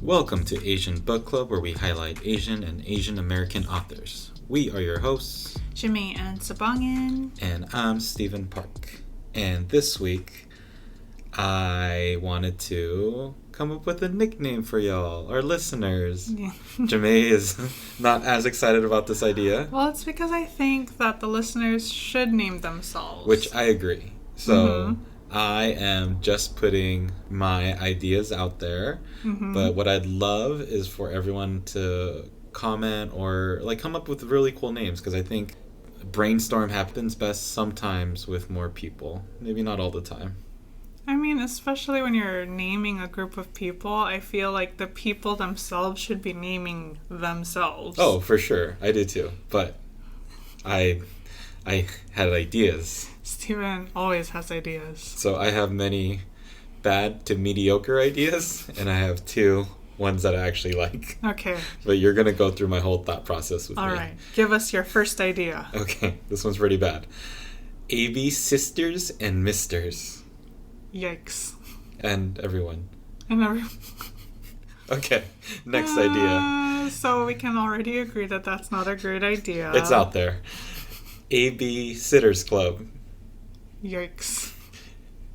Welcome to Asian Book Club, where we highlight Asian and Asian American authors. We are your hosts, Jamae and Sabangin. And I'm Stephen Park. And this week, I wanted to come up with a nickname for y'all, our listeners. Yeah. Jamae is not as excited about this idea. Well, it's because I think that the listeners should name themselves. Which I agree. So I am just putting my ideas out there. But what I'd love is for everyone to comment or come up with really cool names, because I think brainstorm happens best sometimes with more people. Maybe not all the time. I mean, especially when you're naming a group of people, I feel like the people themselves should be naming themselves. Oh, for sure. I do too. But I had ideas. Steven always has ideas. So I have many bad to mediocre ideas, and I have two ones that I actually like. Okay. But you're going to go through my whole thought process with me. All right. Give us your first idea. Okay. This one's pretty bad. AB Sisters and Misters. Yikes. And everyone. And Okay. Next idea. So we can already agree that that's not a great idea. It's out there. AB Sitters Club. Yikes.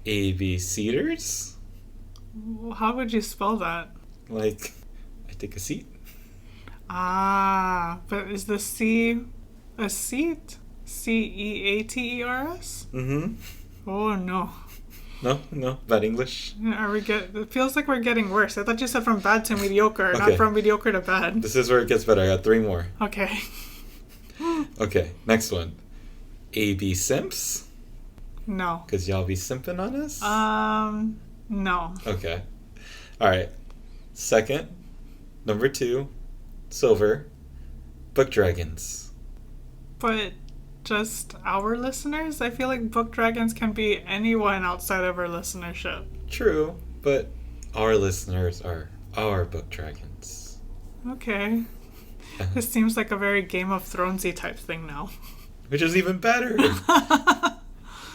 AB Cedars? How would you spell that? I take a seat. Ah, but is the C a seat? Ceaters? Mm-hmm. Oh, no. No, bad English. It feels like we're getting worse. I thought you said from bad to mediocre, Okay. not from mediocre to bad. This is where it gets better. I got three more. Okay. Okay, next one. AB Simps? No. Because y'all be simping on us? No. Okay. Alright. Second, number 2, Silver, Book Dragons. But just our listeners? I feel like book dragons can be anyone outside of our listenership. True, but our listeners are our book dragons. Okay. This seems like a very Game of Thronesy type thing now. Which is even better.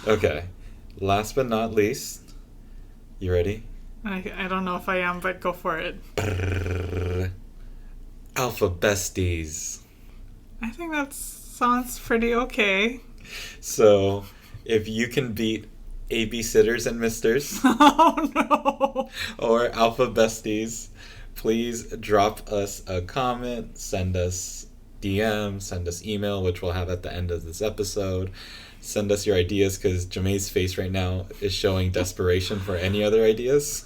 Okay. Last but not least, you ready? I don't know if I am, but go for it. Alpha Besties. I think that sounds pretty okay. So, if you can beat AB Sitters and Misters Oh no! or Alpha Besties, please drop us a comment, send us DM, send us email, which we'll have at the end of this episode. Send us your ideas, because Jamae's face right now is showing desperation for any other ideas.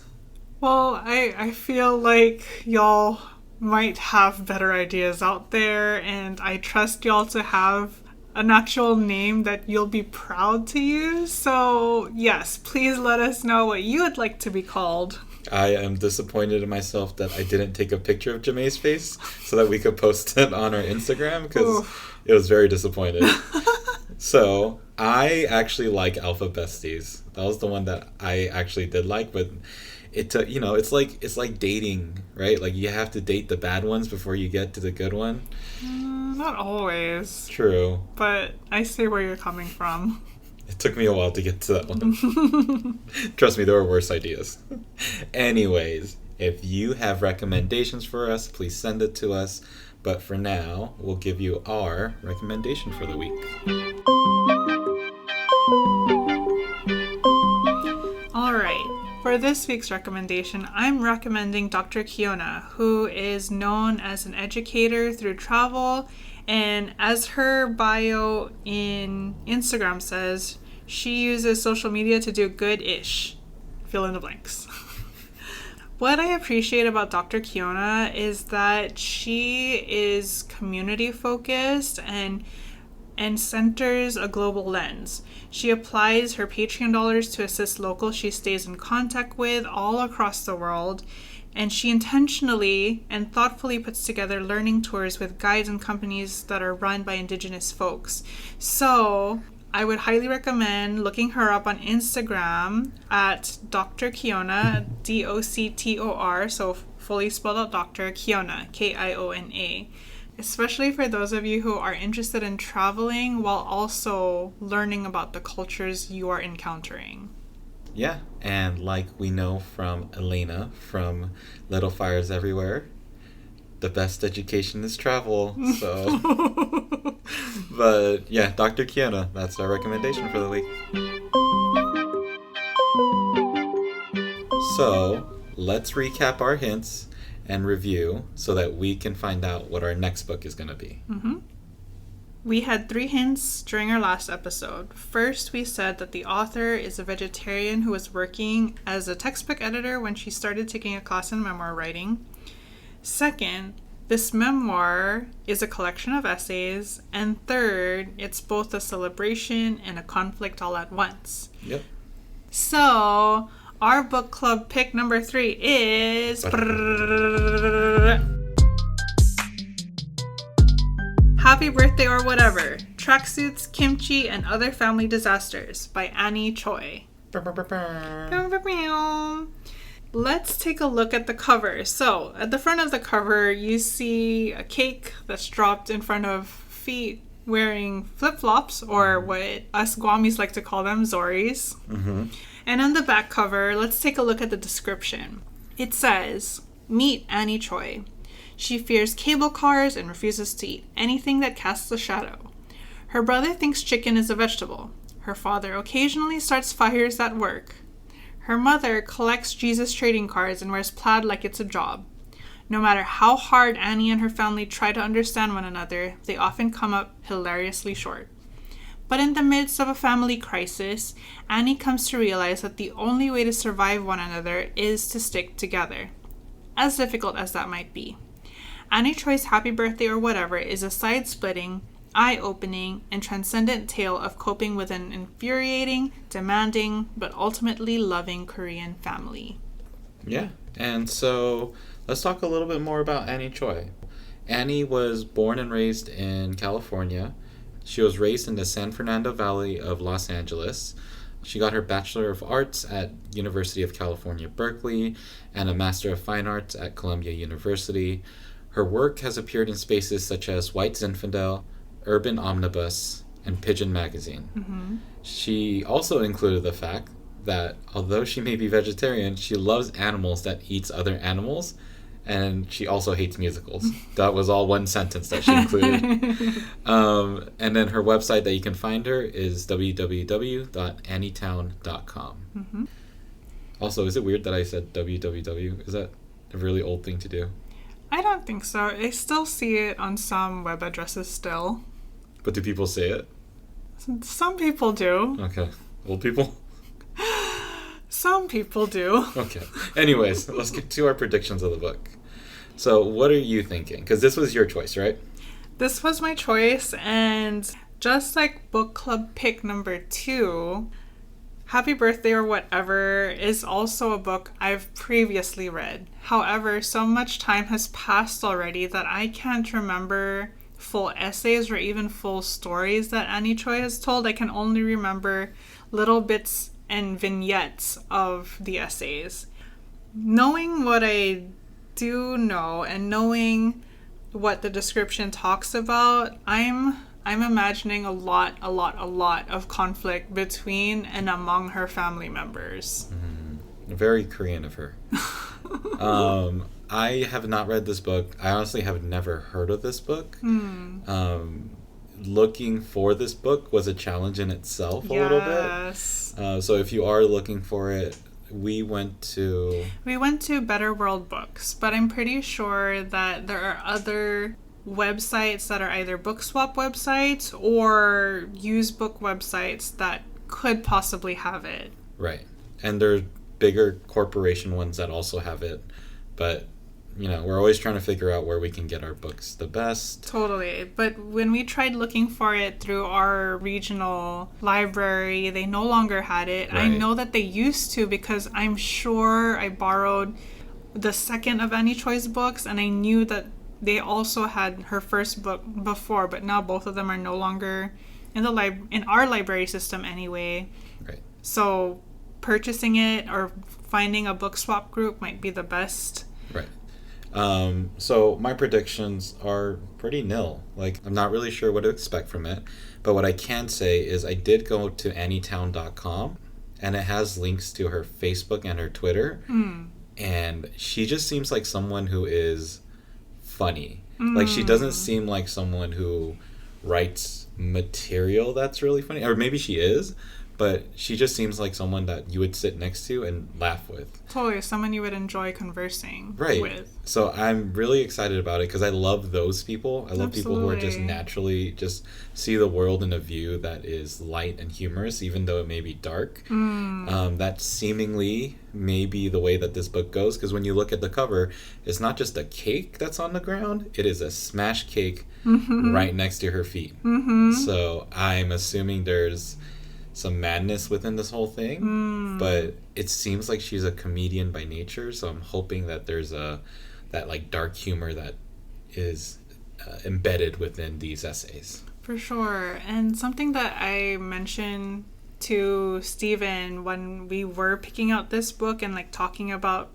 Well, I feel like y'all might have better ideas out there, and I trust y'all to have an actual name that you'll be proud to use. So, yes, please let us know what you would like to be called. I am disappointed in myself that I didn't take a picture of Jamae's face so that we could post it on our Instagram, because it was very disappointed. So, I actually like Alpha Besties. That was the one that I actually did like, but it took, it's like dating, right? Like, you have to date the bad ones before you get to the good one. Not always. True. But I see where you're coming from. It took me a while to get to that one. Trust me, there were worse ideas. Anyways, if you have recommendations for us, please send it to us. But for now, we'll give you our recommendation for the week. All right. For this week's recommendation, I'm recommending Dr. Kiona, who is known as an educator through travel, and as her bio in Instagram says, she uses social media to do good-ish. Fill in the blanks. What I appreciate about Dr. Kiona is that she is community-focused and centers a global lens. She applies her Patreon dollars to assist locals she stays in contact with all across the world, and she intentionally and thoughtfully puts together learning tours with guides and companies that are run by Indigenous folks. So I would highly recommend looking her up on Instagram at Dr. Kiona, Doctor, so fully spelled out Dr. Kiona, Kiona. Especially for those of you who are interested in traveling while also learning about the cultures you are encountering. Yeah, and like we know from Elena from Little Fires Everywhere, the best education is travel. So, but yeah, Dr. Kiona, that's our recommendation for the week. So, let's recap our hints and review so that we can find out what our next book is going to be. Mm-hmm. We had 3 hints during our last episode. First, we said that the author is a vegetarian who was working as a textbook editor when she started taking a class in memoir writing. Second, this memoir is a collection of essays. And third, it's both a celebration and a conflict all at once. Yep. So, our book club pick number 3 is... Happy Birthday or Whatever, Tracksuits, Kimchi, and Other Family Disasters by Annie Choi. Let's take a look at the cover. So, at the front of the cover, you see a cake that's dropped in front of feet wearing flip-flops, or what us Guamis like to call them, Zoris. Mm-hmm. And on the back cover, let's take a look at the description. It says, "Meet Annie Choi. She fears cable cars and refuses to eat anything that casts a shadow. Her brother thinks chicken is a vegetable. Her father occasionally starts fires at work. Her mother collects Jesus trading cards and wears plaid like it's a job. No matter how hard Annie and her family try to understand one another, they often come up hilariously short. But in the midst of a family crisis, Annie comes to realize that the only way to survive one another is to stick together, as difficult as that might be. Annie Choi's Happy Birthday or Whatever is a side-splitting, eye-opening, and transcendent tale of coping with an infuriating, demanding, but ultimately loving Korean family." Yeah, and so let's talk a little bit more about Annie Choi. Annie was born and raised in California. She was raised in the San Fernando Valley of Los Angeles. She got her Bachelor of Arts at University of California, Berkeley, and a Master of Fine Arts at Columbia University. Her work has appeared in spaces such as White Zinfandel, Urban Omnibus, and Pidgin Magazine. Mm-hmm. She also included the fact that although she may be vegetarian, she loves animals that eats other animals, and she also hates musicals. That was all one sentence that she included. And then her website that you can find her is www.annietown.com. Mm-hmm. Also, is it weird that I said www? Is that a really old thing to do? I don't think so. I still see it on some web addresses still. But do people say it? Some people do. Okay. Old people? Some people do. Okay. Anyways, let's get to our predictions of the book. So, what are you thinking? Because this was your choice, right? This was my choice, and just like book club pick number 2, Happy Birthday or Whatever is also a book I've previously read. However, so much time has passed already that I can't remember full essays or even full stories that Annie Choi has told. I can only remember little bits and vignettes of the essays. Knowing what I do know and knowing what the description talks about, I'm imagining a lot of conflict between and among her family members. Very Korean of her. I have not read this book. I honestly have never heard of this book. Looking for this book was a challenge in itself a little bit. So if you are looking for it, we went to Better World Books, but I'm pretty sure that there are other websites that are either book swap websites or used book websites that could possibly have it. Right. And there's bigger corporation ones that also have it. But, you know, we're always trying to figure out where we can get our books the best. Totally. But when we tried looking for it through our regional library, they no longer had it. Right. I know that they used to because I'm sure I borrowed the second of Annie Choi's books, and I knew that they also had her first book before, but now both of them are no longer in our library system anyway. Right. So purchasing it or finding a book swap group might be the best. Right. So my predictions are pretty nil. Like, I'm not really sure what to expect from it, but what I can say is I did go to annietown.com and it has links to her Facebook and her Twitter. And she just seems like someone who is funny. Like, she doesn't seem like someone who writes material that's really funny. Or maybe she is, but she just seems like someone that you would sit next to and laugh with. Totally, someone you would enjoy conversing with. So I'm really excited about it because I love those people. I love people who are just naturally just see the world in a view that is light and humorous, even though it may be dark. That seemingly may be the way that this book goes, because when you look at the cover, it's not just a cake that's on the ground, it is a smashed cake right next to her feet. So I'm assuming there's some madness within this whole thing, but it seems like she's a comedian by nature, so I'm hoping that there's that like dark humor that is embedded within these essays. For sure. And something that I mentioned to Steven when we were picking out this book and like talking about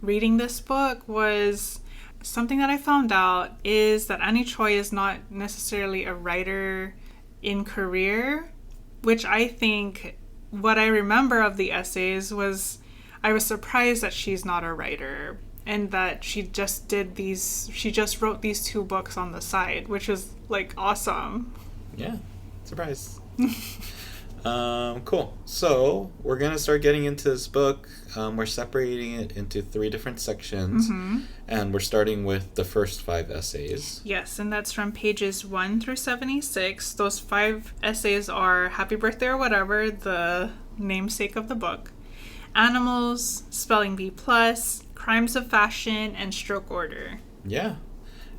reading this book was something that I found out is that Annie Choi is not necessarily a writer in career, which I think what I remember of the essays was I was surprised that she's not a writer and that she just wrote these 2 books on the side, which is like awesome. Yeah, surprise. Cool. So we're going to start getting into this book. We're separating it into 3 different sections, and we're starting with the first 5 essays. Yes, and that's from pages 1 through 76. Those 5 essays are Happy Birthday or Whatever, the namesake of the book, Animals, Spelling Bee Plus, Crimes of Fashion, and Stroke Order. Yeah.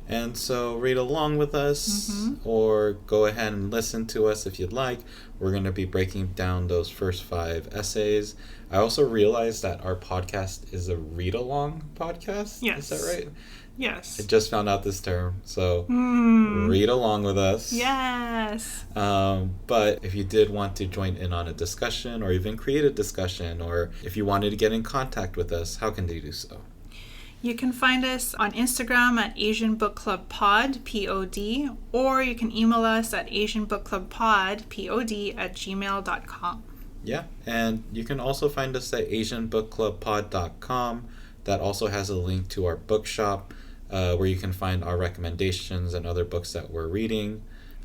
And so read along with us or go ahead and listen to us if you'd like. We're going to be breaking down those first 5 essays. I also realized that our podcast is a read-along podcast. Yes. Is that right? Yes. I just found out this term. So read along with us. Yes. But if you did want to join in on a discussion or even create a discussion, or if you wanted to get in contact with us, how can they do so? You can find us on Instagram at Asian Book Club Pod, P-O-D, or you can email us at asianbookclubpod, P-O-D, @gmail.com. Yeah, and you can also find us at asianbookclubpod.com. That also has a link to our bookshop, where you can find our recommendations and other books that we're reading.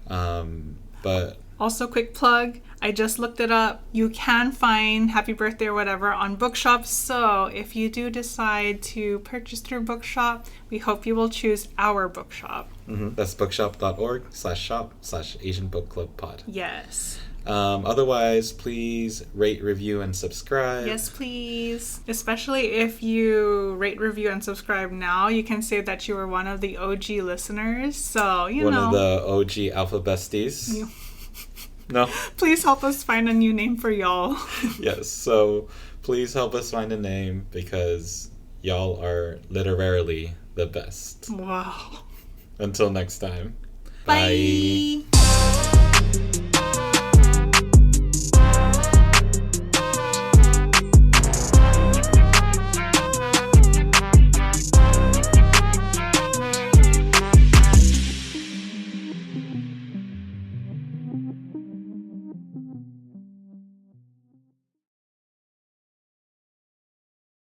But also, quick plug, I just looked it up. You can find Happy Birthday or Whatever on Bookshop. So if you do decide to purchase through Bookshop, we hope you will choose our Bookshop. That's bookshop.org/shop/AsianBookClubPod. Yes. Otherwise, please rate, review, and subscribe. Yes, please. Especially if you rate, review, and subscribe now, you can say that you were one of the OG listeners. So, one of the OG Alpha Besties. No? Please help us find a new name for y'all. Yes, so please help us find a name because y'all are literally the best. Wow. Until next time. Bye.